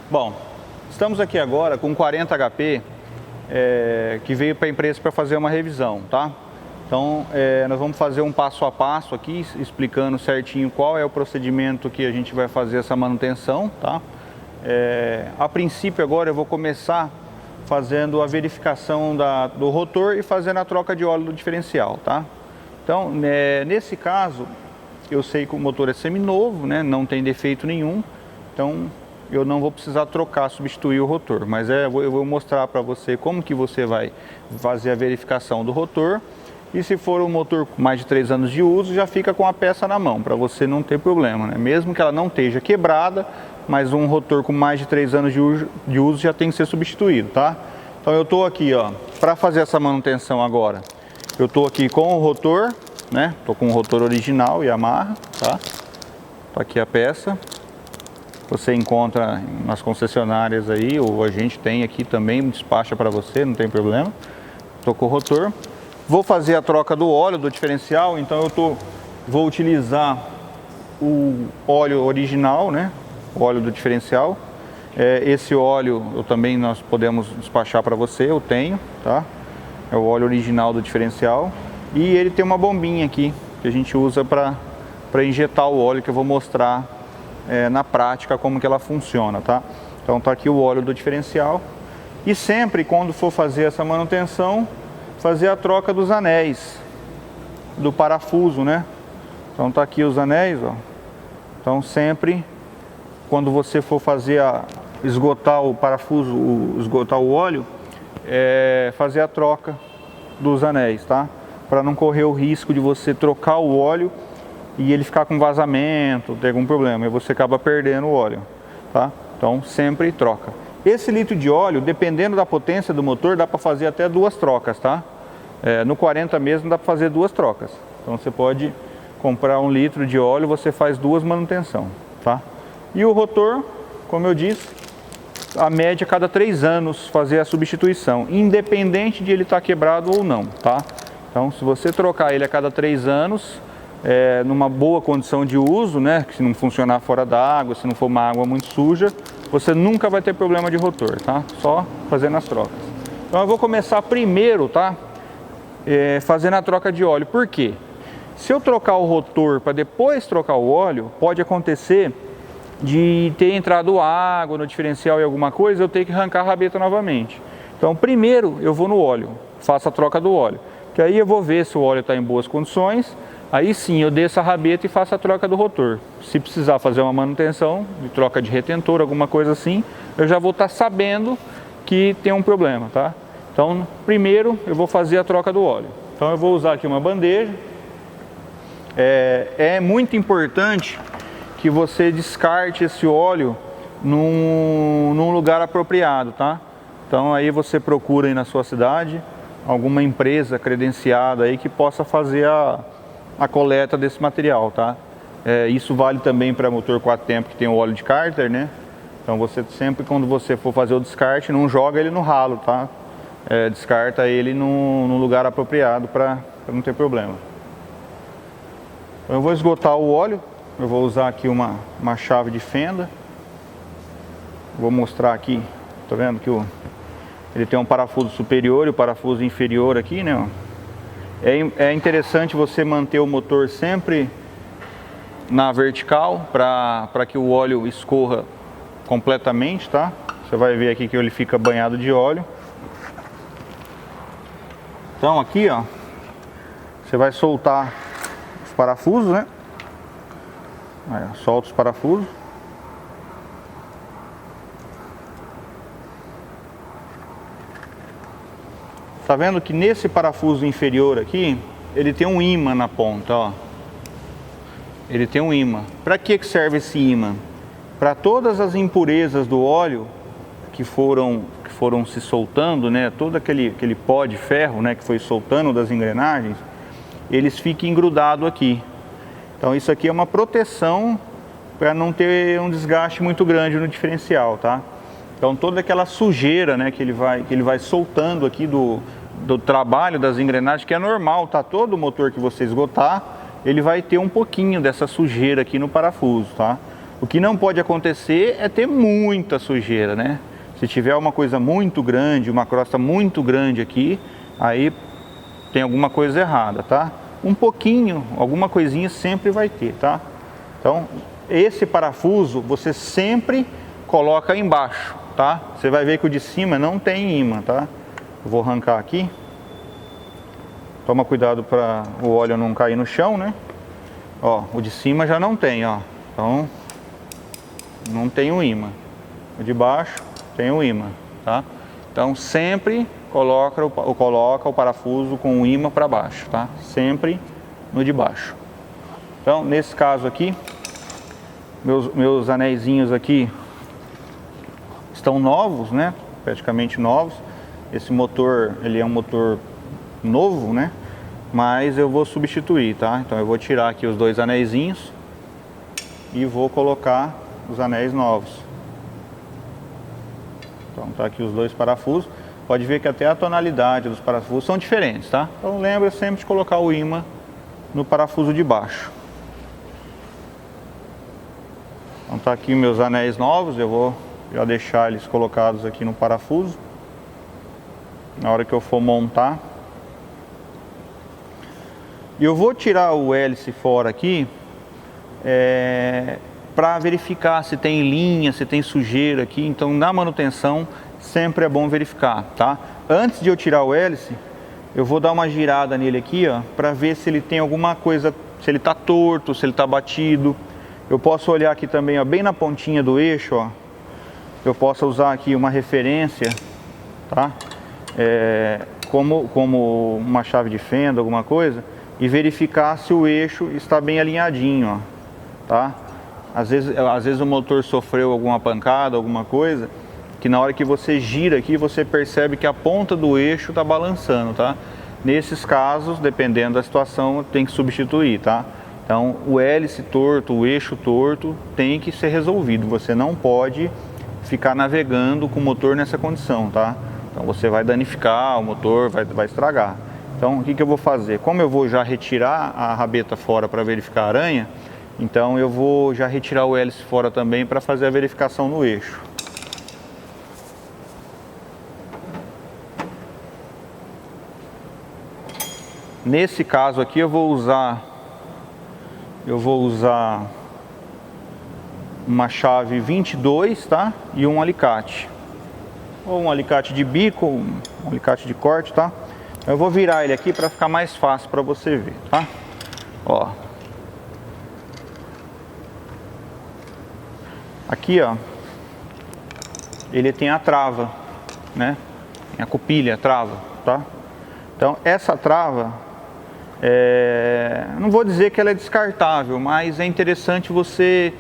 Bom, estamos aqui agora com 40 HP que veio para a empresa para fazer uma revisão, tá? Então, nós vamos fazer um passo a passo aqui, explicando certinho qual é o procedimento que a gente vai fazer essa manutenção, tá? A princípio agora eu vou começar fazendo a verificação do rotor e fazendo a troca de óleo do diferencial, tá? Então, nesse caso, eu sei que o motor é seminovo, né? Não tem defeito nenhum, então eu não vou precisar trocar, substituir o rotor, mas eu vou mostrar para você como que você vai fazer a verificação do rotor. E se for um motor com mais de 3 anos de uso, já fica com a peça na mão, para você não ter problema, né? Mesmo que ela não esteja quebrada, mas um rotor com mais de 3 anos de uso já tem que ser substituído, tá? Então eu estou aqui, ó, para fazer essa manutenção agora. Eu estou aqui com o rotor, né? Estou com o rotor original Yamaha, tá? Tá aqui a peça. Você encontra nas concessionárias aí, ou a gente tem aqui também, despacha para você, não tem problema. Estou com o rotor. Vou fazer a troca do óleo do diferencial, então vou utilizar o óleo original, né? O óleo do diferencial. Esse óleo nós podemos despachar para você, eu tenho, tá? É o óleo original do diferencial. E ele tem uma bombinha aqui, que a gente usa para injetar o óleo, que eu vou mostrar na prática como que ela funciona, tá? Então tá aqui o óleo do diferencial. E sempre quando for fazer essa manutenção, fazer a troca dos anéis do parafuso, né? Então tá aqui os anéis, ó. Então sempre quando você for fazer esgotar o parafuso, esgotar o óleo, fazer a troca dos anéis, tá? Para não correr o risco de você trocar o óleo e ele ficar com vazamento, ter algum problema, e você acaba perdendo o óleo, tá? Então sempre troca. Esse litro de óleo, dependendo da potência do motor, dá para fazer até 2 trocas, tá? No 40 mesmo dá para fazer 2 trocas. Então você pode comprar 1 litro de óleo, você faz 2 manutenção, tá? E o rotor, como eu disse, a média a cada 3 anos fazer a substituição, independente de ele estar quebrado ou não, tá? Então se você trocar ele a cada 3 anos, numa boa condição de uso, né? Se não funcionar fora da água, se não for uma água muito suja, você nunca vai ter problema de rotor, tá? Só fazendo as trocas. Então eu vou começar primeiro, tá? Fazendo a troca de óleo. Por quê? Se eu trocar o rotor para depois trocar o óleo, pode acontecer de ter entrado água no diferencial e alguma coisa, eu tenho que arrancar a rabeta novamente. Então primeiro eu vou no óleo, faço a troca do óleo, que aí eu vou ver se o óleo está em boas condições. Aí sim eu desço a rabeta e faço a troca do rotor. Se precisar fazer uma manutenção, de troca de retentor, alguma coisa assim, eu já vou estar sabendo que tem um problema, tá? Então, primeiro eu vou fazer a troca do óleo. Então eu vou usar aqui uma bandeja. É muito importante que você descarte esse óleo num lugar apropriado, tá? Então aí você procura aí na sua cidade alguma empresa credenciada aí que possa fazer a coleta desse material, tá? Isso vale também para motor 4 tempos que tem o óleo de cárter, né? Então você sempre, quando você for fazer o descarte, não joga ele no ralo, tá? Descarta ele num lugar apropriado para não ter problema. Então eu vou esgotar o óleo, eu vou usar aqui uma chave de fenda. Vou mostrar aqui, tá vendo que ele tem um parafuso superior e o parafuso inferior aqui, né? Ó. É interessante você manter o motor sempre na vertical para que o óleo escorra completamente, tá? Você vai ver aqui que ele fica banhado de óleo. Então aqui, ó, você vai soltar os parafusos, né? Aí, ó, solta os parafusos. Tá vendo que nesse parafuso inferior aqui, ele tem um ímã na ponta, ó. Ele tem um ímã. Para que serve esse ímã? Para todas as impurezas do óleo que foram se soltando, né? Todo aquele pó de ferro, né? Que foi soltando das engrenagens, eles fiquem grudados aqui. Então isso aqui é uma proteção para não ter um desgaste muito grande no diferencial, tá? Então toda aquela sujeira, né, que ele vai soltando aqui do trabalho das engrenagens, que é normal, tá? Todo motor que você esgotar, ele vai ter um pouquinho dessa sujeira aqui no parafuso, tá? O que não pode acontecer é ter muita sujeira, né? Se tiver uma coisa muito grande, uma crosta muito grande aqui, aí tem alguma coisa errada, tá? Um pouquinho, alguma coisinha sempre vai ter, tá? Então, esse parafuso você sempre coloca embaixo, tá? Você vai ver que o de cima não tem ímã, tá? Eu vou arrancar aqui. Toma cuidado para o óleo não cair no chão, né? Ó, o de cima já não tem, ó. Então, não tem o ímã. O de baixo tem o ímã, tá? Então, sempre coloca o parafuso com o ímã para baixo, tá? Sempre no de baixo. Então, nesse caso aqui, meus anéisinhos aqui estão novos, né? Praticamente novos. Esse motor, ele é um motor novo, né? Mas eu vou substituir, tá? Então eu vou tirar aqui os 2 anéisinhos e vou colocar os anéis novos. Então tá aqui os 2 parafusos. Pode ver que até a tonalidade dos parafusos são diferentes, tá? Então lembra sempre de colocar o ímã no parafuso de baixo. Então tá aqui meus anéis novos, eu vou já deixar eles colocados aqui no parafuso. Na hora que eu for montar. E eu vou tirar o hélice fora aqui para verificar se tem linha, se tem sujeira aqui. Então na manutenção sempre é bom verificar, tá? Antes de eu tirar o hélice, eu vou dar uma girada nele aqui, ó, para ver se ele tem alguma coisa, se ele está torto, se ele está batido. Eu posso olhar aqui também, ó, bem na pontinha do eixo, ó. Eu posso usar aqui uma referência, tá? Como uma chave de fenda, alguma coisa, e verificar se o eixo está bem alinhadinho, ó, tá? Às vezes o motor sofreu alguma pancada, alguma coisa, que na hora que você gira aqui, você percebe que a ponta do eixo está balançando, tá? Nesses casos, dependendo da situação, tem que substituir, tá? Então, o hélice torto, o eixo torto, tem que ser resolvido. Você não pode ficar navegando com o motor nessa condição, tá? Então você vai danificar o motor, vai estragar. Então o que eu vou fazer? Como eu vou já retirar a rabeta fora para verificar a aranha, então eu vou já retirar o hélice fora também para fazer a verificação no eixo. Nesse caso aqui eu vou usar uma chave 22, tá? E um alicate. Ou um alicate de bico, ou um alicate de corte, tá? Eu vou virar ele aqui para ficar mais fácil para você ver, tá? Ó. Aqui, ó. Ele tem a trava, né? Tem a cupilha, a trava, tá? Então, essa trava, não vou dizer que ela é descartável, mas é interessante você...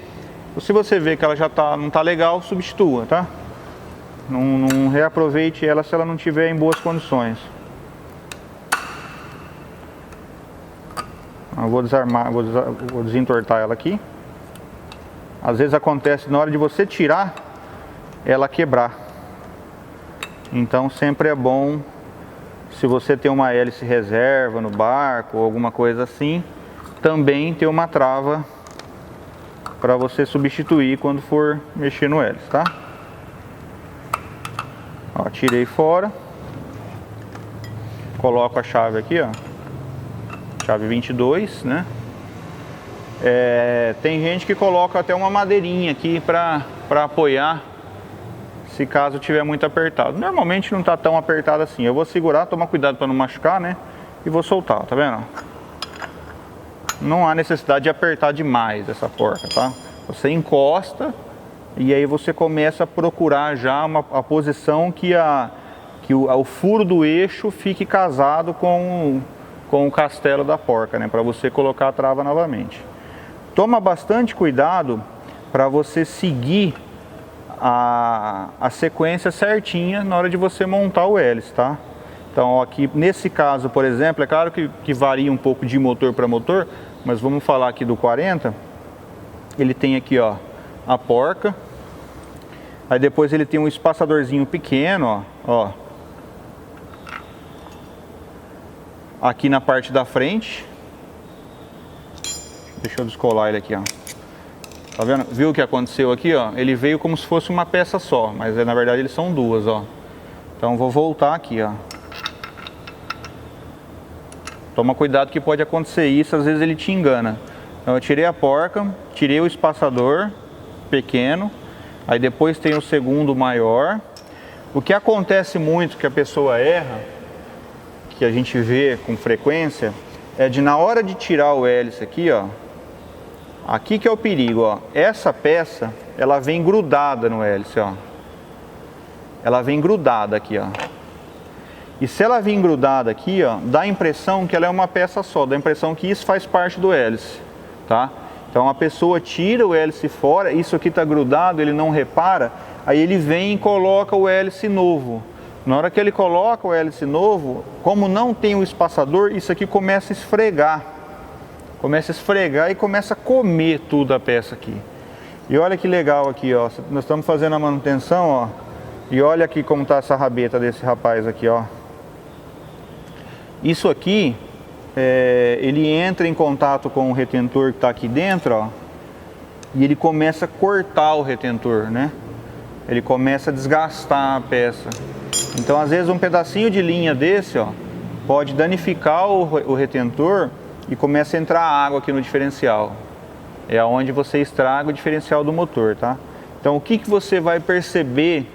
Se você vê que ela já não tá legal, substitua, tá? Não reaproveite ela se ela não estiver em boas condições. Eu vou desarmar, vou desentortar ela aqui. Às vezes acontece na hora de você tirar, ela quebrar. Então sempre é bom, se você tem uma hélice reserva no barco ou alguma coisa assim, também ter uma trava para você substituir quando for mexer no hélice, tá? Ó, tirei fora. Coloco a chave aqui, ó. Chave 22, né? Tem gente que coloca até uma madeirinha aqui para apoiar, se caso tiver muito apertado. Normalmente não tá tão apertado assim. Eu vou segurar, tomar cuidado para não machucar, né? E vou soltar, tá vendo? Não há necessidade de apertar demais essa porca, tá? Você encosta e aí você começa a procurar já a posição que o furo do eixo fique casado com o castelo da porca, né? Para você colocar a trava novamente. Toma bastante cuidado para você seguir a sequência certinha na hora de você montar o hélice, tá? Então aqui nesse caso, por exemplo, é claro que varia um pouco de motor para motor, mas vamos falar aqui do 40. Ele tem aqui, ó, a porca. Aí depois ele tem um espaçadorzinho pequeno, ó. Aqui na parte da frente. Deixa eu descolar ele aqui, ó. Tá vendo? Viu o que aconteceu aqui, ó? Ele veio como se fosse uma peça só, mas na verdade eles são duas, ó. Então vou voltar aqui, ó. Toma cuidado que pode acontecer isso, às vezes ele te engana. Então eu tirei a porca, tirei o espaçador pequeno, aí depois tem o segundo maior. O que acontece muito que a pessoa erra, que a gente vê com frequência, é de na hora de tirar o hélice aqui, ó. Aqui que é o perigo, ó. Essa peça, ela vem grudada no hélice, ó. Ela vem grudada aqui, ó. E se ela vir grudada aqui, ó, dá a impressão que ela é uma peça só, dá a impressão que isso faz parte do hélice, tá? Então a pessoa tira o hélice fora, isso aqui tá grudado, ele não repara, aí ele vem e coloca o hélice novo. Na hora que ele coloca o hélice novo, como não tem o espaçador, isso aqui começa a esfregar. Começa a esfregar e começa a comer tudo a peça aqui. E olha que legal aqui, ó. Nós estamos fazendo a manutenção, ó. E olha aqui como está essa rabeta desse rapaz aqui, ó. Isso aqui, ele entra em contato com o retentor que está aqui dentro, ó. E ele começa a cortar o retentor, né? Ele começa a desgastar a peça. Então, às vezes, um pedacinho de linha desse, ó, pode danificar o retentor e começa a entrar água aqui no diferencial. É onde você estraga o diferencial do motor, tá? Então, o que você vai perceber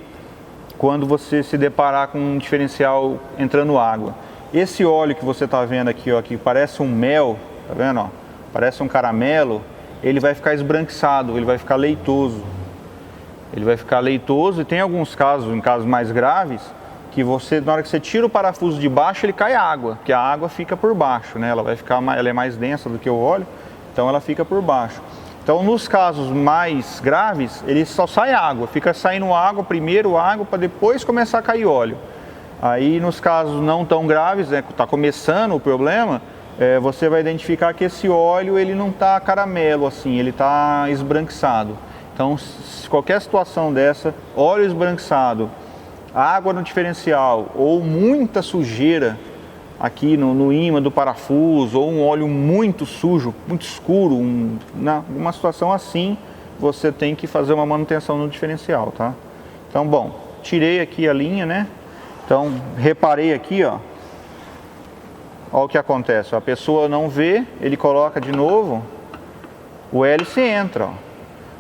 quando você se deparar com um diferencial entrando água? Esse óleo que você está vendo aqui, ó, que parece um mel, tá vendo, ó? Parece um caramelo, ele vai ficar esbranquiçado, ele vai ficar leitoso. Ele vai ficar leitoso e tem alguns casos, em casos mais graves, que você, na hora que você tira o parafuso de baixo, ele cai água, porque a água fica por baixo, né? Ela é mais densa do que o óleo, então ela fica por baixo. Então, nos casos mais graves, ele só sai água, fica saindo água, primeiro água, para depois começar a cair óleo. Aí, nos casos não tão graves, né, está começando o problema, você vai identificar que esse óleo, ele não está caramelo assim, ele está esbranquiçado. Então, qualquer situação dessa, óleo esbranquiçado, água no diferencial ou muita sujeira aqui no ímã do parafuso ou um óleo muito sujo, muito escuro, uma situação assim, você tem que fazer uma manutenção no diferencial, tá? Então, bom, tirei aqui a linha, né? Então, reparei aqui, ó. Olha o que acontece, a pessoa não vê, ele coloca de novo, o hélice entra, ó.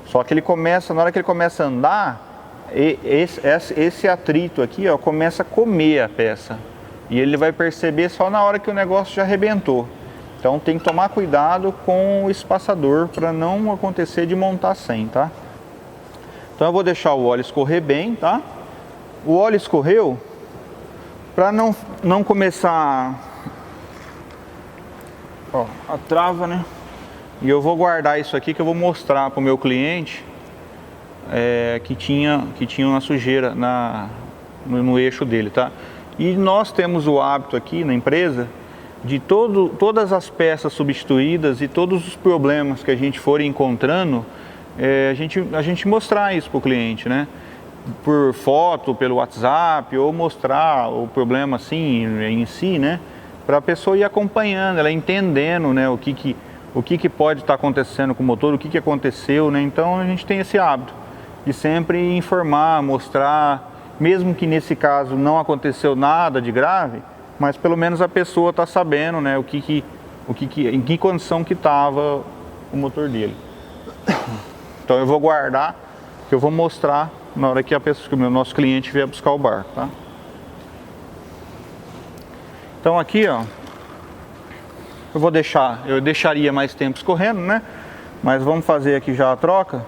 Só que ele começa, na hora que ele começa a andar, esse atrito aqui, ó, começa a comer a peça. E ele vai perceber só na hora que o negócio já arrebentou. Então tem que tomar cuidado com o espaçador para não acontecer de montar sem, tá? Então eu vou deixar o óleo escorrer bem, tá? O óleo escorreu, para não começar, ó, a trava, né? E eu vou guardar isso aqui que eu vou mostrar para o meu cliente que tinha uma sujeira no eixo dele, tá? E nós temos o hábito aqui na empresa de todas as peças substituídas e todos os problemas que a gente for encontrando, a gente mostrar isso para o cliente, né? Por foto, pelo WhatsApp, ou mostrar o problema assim em si, né? Para a pessoa ir acompanhando, ela entendendo, né? O que pode estar acontecendo com o motor, o que aconteceu, né? Então a gente tem esse hábito de sempre informar, mostrar, mesmo que nesse caso não aconteceu nada de grave, mas pelo menos a pessoa está sabendo, né? Em que condição que estava o motor dele. Então eu vou guardar, que eu vou mostrar na hora que que o nosso cliente vier buscar o barco, tá? Então aqui, ó, eu deixaria mais tempo escorrendo, né? Mas vamos fazer aqui já a troca.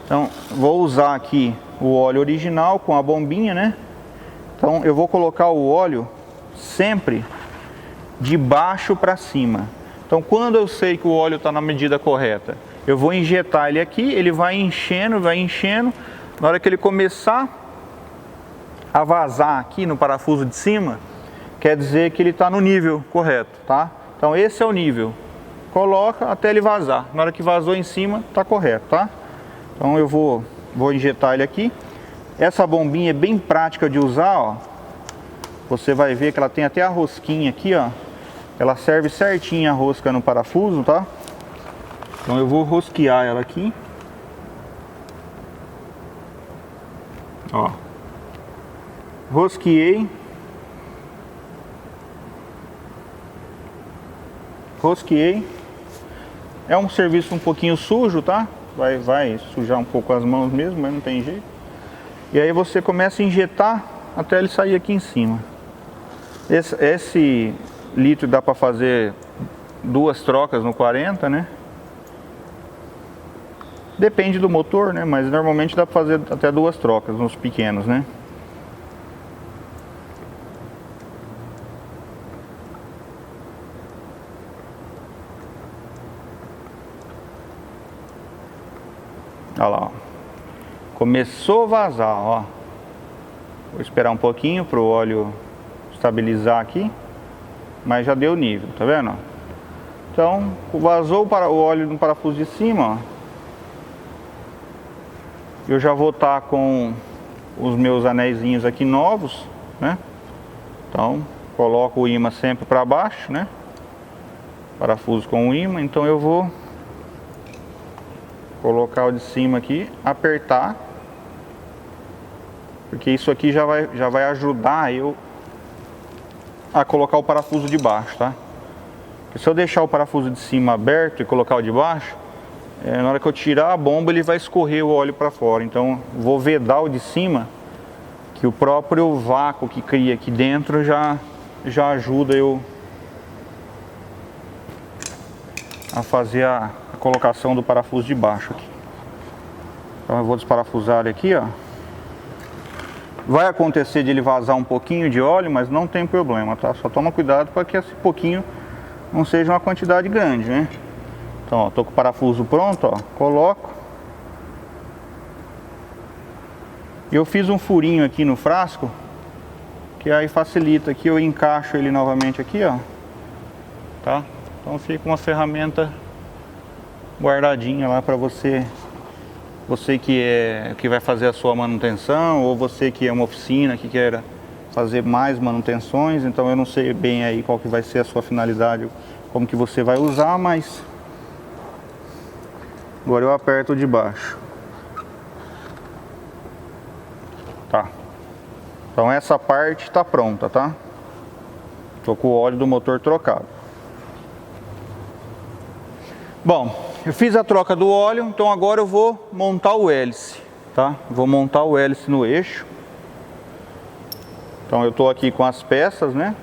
Então, vou usar aqui o óleo original com a bombinha, né? Então, eu vou colocar o óleo sempre de baixo para cima. Então, quando eu sei que o óleo está na medida correta, eu vou injetar ele aqui, ele vai enchendo. Na hora que ele começar a vazar aqui no parafuso de cima, quer dizer que ele está no nível correto, tá? Então, esse é o nível. Coloca até ele vazar. Na hora que vazou em cima, está correto, tá? Então eu vou injetar ele aqui. Essa bombinha é bem prática de usar, ó. Você vai ver que ela tem até a rosquinha aqui, ó. Ela serve certinho a rosca no parafuso, tá? Então eu vou rosquear ela aqui. Ó. Rosqueei. Rosqueei. É um serviço um pouquinho sujo, tá? Vai sujar um pouco as mãos mesmo, mas não tem jeito. E aí você começa a injetar até ele sair aqui em cima. Esse litro dá para fazer 2 trocas no 40, né? Depende do motor, né? Mas normalmente dá para fazer até 2 trocas nos pequenos, né? Olha lá, ó. Começou a vazar, ó. Vou esperar um pouquinho para o óleo estabilizar aqui, mas já deu nível, tá vendo? Então, vazou o óleo no parafuso de cima, ó. Eu já vou estar com os meus anéisinhos aqui novos, né? Então, coloco o ímã sempre para baixo, né? Parafuso com o ímã, então eu vou colocar o de cima aqui, apertar, porque isso aqui já vai ajudar eu a colocar o parafuso de baixo, tá? Porque se eu deixar o parafuso de cima aberto e colocar o de baixo, na hora que eu tirar a bomba ele vai escorrer o óleo para fora. Então vou vedar o de cima, que o próprio vácuo que cria aqui dentro já ajuda eu a fazer a colocação do parafuso de baixo aqui. Então eu vou desparafusar ele aqui, ó. Vai acontecer de ele vazar um pouquinho de óleo, mas não tem problema, tá? Só toma cuidado para que esse pouquinho não seja uma quantidade grande, né? Então, ó, tô com o parafuso pronto, ó. Coloco. Eu fiz um furinho aqui no frasco, que aí facilita que eu encaixo ele novamente aqui, ó. Tá? Então fica uma ferramenta guardadinha lá para você que vai fazer a sua manutenção, ou você que é uma oficina que queira fazer mais manutenções. Então eu não sei bem aí qual que vai ser a sua finalidade, como que você vai usar, mas agora eu aperto de baixo. Tá. Então essa parte está pronta, tá? Tô com o óleo do motor trocado. Bom, eu fiz a troca do óleo, então agora eu vou montar o hélice, tá? Vou montar o hélice no eixo. Então eu tô aqui com as peças, né?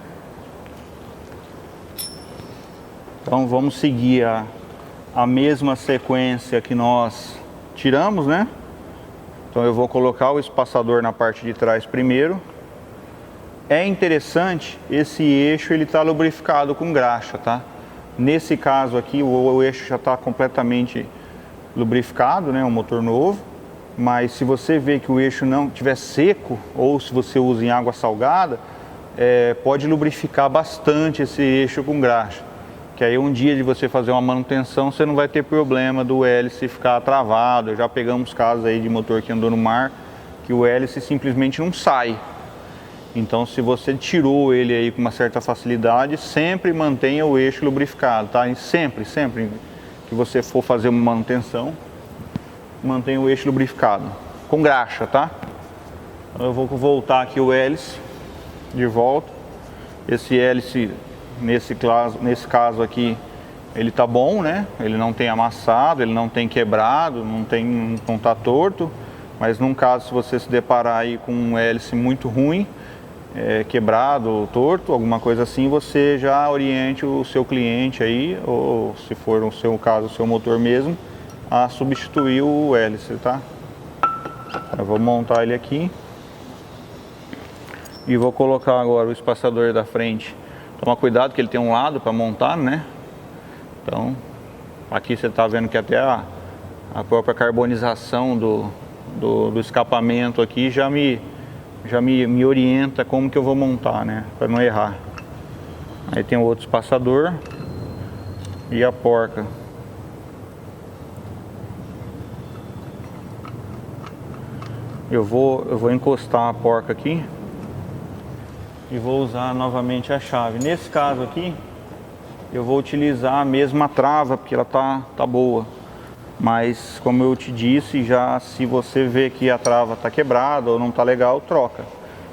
Então vamos seguir a mesma sequência que nós tiramos, né? Então eu vou colocar o espaçador na parte de trás primeiro. É interessante, esse eixo ele tá lubrificado com graxa, tá? Nesse caso aqui o eixo já está completamente lubrificado, né? Um motor novo. Mas se você vê que o eixo não estiver seco, ou se você usa em água salgada, pode lubrificar bastante esse eixo com graxa. Que aí um dia de você fazer uma manutenção, você não vai ter problema do hélice ficar travado. Já pegamos casos aí de motor que andou no mar, que o hélice simplesmente não sai. Então se você tirou ele aí com uma certa facilidade, sempre mantenha o eixo lubrificado, tá? E sempre que você for fazer uma manutenção, mantenha o eixo lubrificado, com graxa, tá? Então eu vou voltar aqui o hélice, de volta. Esse hélice, nesse caso aqui, ele tá bom, né? Ele não tem amassado, ele não tem quebrado, não tá torto. Mas num caso, se você se deparar aí com um hélice muito ruim, quebrado, torto, alguma coisa assim, você já oriente o seu cliente aí, ou se for no seu caso, o seu motor mesmo, a substituir o hélice, tá? Eu vou montar ele aqui e vou colocar agora o espaçador da frente. Toma cuidado que ele tem um lado para montar, né? Então, aqui você tá vendo que até a própria carbonização do escapamento aqui já me orienta como que eu vou montar, né? Para não errar. Aí tem o outro espaçador e a porca. Eu vou encostar a porca aqui e vou usar novamente a chave. Nesse caso aqui, eu vou utilizar a mesma trava, porque ela tá boa. Mas, como eu te disse, já se você vê que a trava está quebrada ou não está legal, troca.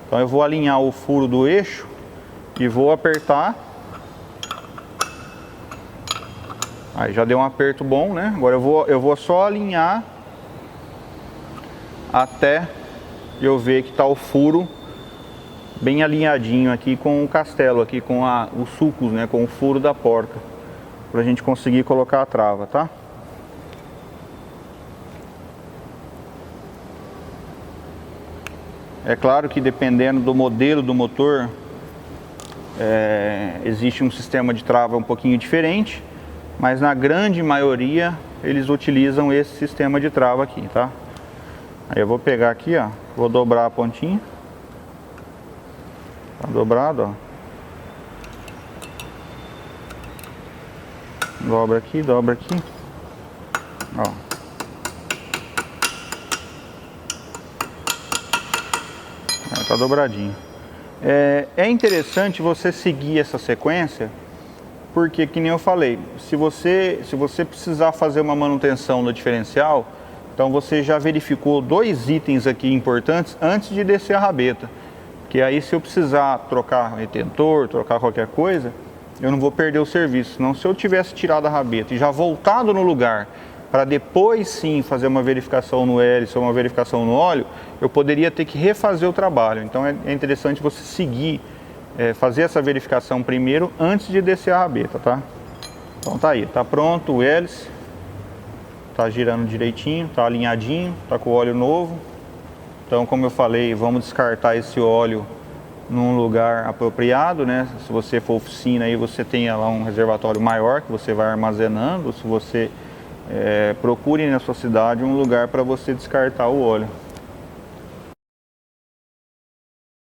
Então eu vou alinhar o furo do eixo e vou apertar. Aí já deu um aperto bom, né? Agora eu vou só alinhar até eu ver que está o furo bem alinhadinho aqui com o castelo, aqui com os sulcos, né? Com o furo da porta, para a gente conseguir colocar a trava, tá? É claro que dependendo do modelo do motor, existe um sistema de trava um pouquinho diferente, mas na grande maioria eles utilizam esse sistema de trava aqui, tá? Aí eu vou pegar aqui, ó, vou dobrar a pontinha. Tá dobrado, ó. Dobra aqui, ó. Tá dobradinho. É interessante você seguir essa sequência, porque, que nem eu falei, se você precisar fazer uma manutenção no diferencial, então você já verificou 2 itens aqui importantes antes de descer a rabeta. Que aí, se eu precisar trocar retentor, trocar qualquer coisa, eu não vou perder o serviço. Senão, se eu tivesse tirado a rabeta e já voltado no lugar para depois sim fazer uma verificação no hélice ou uma verificação no óleo, eu poderia ter que refazer o trabalho. Então é interessante você seguir, fazer essa verificação primeiro antes de descer a rabeta, tá? Então tá aí, tá pronto o hélice, tá girando direitinho, tá alinhadinho, tá com o óleo novo. Então, como eu falei, vamos descartar esse óleo num lugar apropriado, né? Se você for oficina, aí você tem lá um reservatório maior que você vai armazenando. Se você procure na sua cidade um lugar para você descartar o óleo.